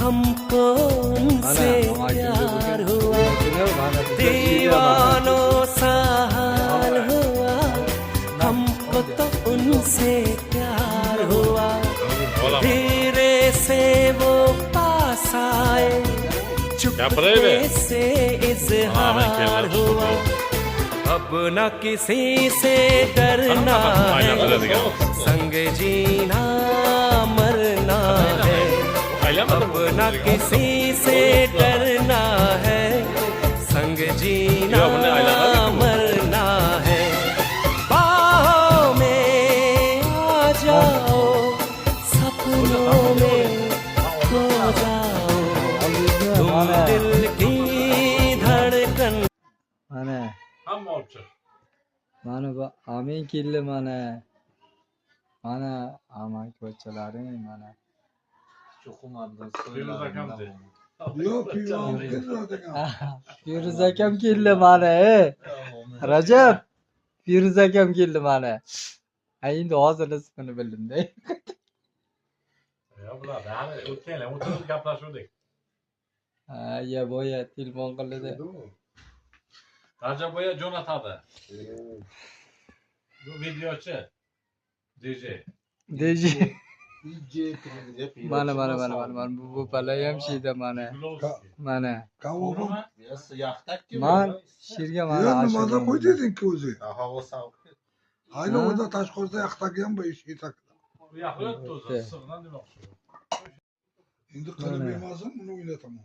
हमको उनसे प्यार हुआ, दीवानों सा हाल हुआ, हमको तो उनसे प्यार हुआ। धीरे से वो पास आए, चुपके से इज़हार हुआ। अब न किसी से डरना है, संग जीना मरना है। अब न किसी से डरना है, संग जीना मरना है। बाहों में आ जाओ, सपनों में खो जाओ, तुम दिल की धड़कन। Mana bu amin kirli mana. Mana aman koçaları mana. Yok Firuz akam kirli mana. Rajab. Firuz akam kirli mana. Endi hozir ismini bildim de. Ya bular hali o'tganlar o'tirib gaplashuvdik. Ha, ya boya telefon qildi. Rajab boya jo'natadi. Bu videochi DJ. DJ. Mana bu palayam şeyde mana. Mana. Kavurma. Man şirge mana. Yanımada koy dedin ki uzi. Hava soğuk. Aynı orada taş koysa yaktakiyen bu işi tak. Bu yaxlit o'zi sig'nan demoqchi. Şimdi kalem yemezsen bunu oynatamam.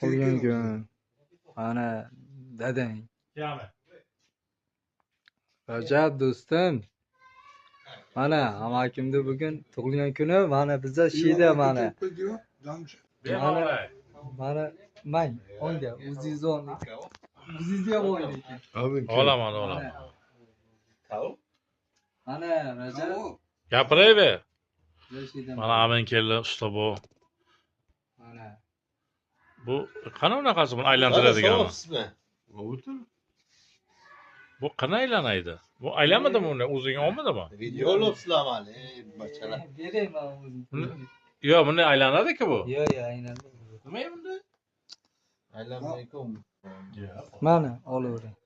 Qolgan kun. Mana dadang. Kiyami. Rajab do'stim. Mana amakimni bugun tug'ilgan kuni, mana bizda shida mana. Mana mang o'nga o'zingiz o'yning. O'zingiz ham o'yning. Olaman. Mana Rajab. Gapirayver. Shida Mana amin keldi usta bu. mana. Bu qana unaqasi buni aylantiradigan. Bu qana aylanaydi? Bu aylanmadimi uni o'zing olmadimi? Video olibsizlar mani, bachalar. Berayman o'zim. Yo'q, buni aylanadi-ku bu. Yo'q, aylanadi. Nima bunda? Aylanmaykum. Mana olavering.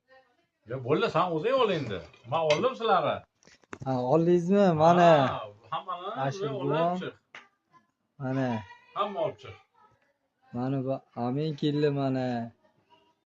Yo, bo'ldi, sen o'zing ol endi. Men oldim sizlarni. Ha, oldingizmi? Mana. Hammani Ashur olib chiq. Mana. Hamma olib chiq. Mana bu amin keldi mana.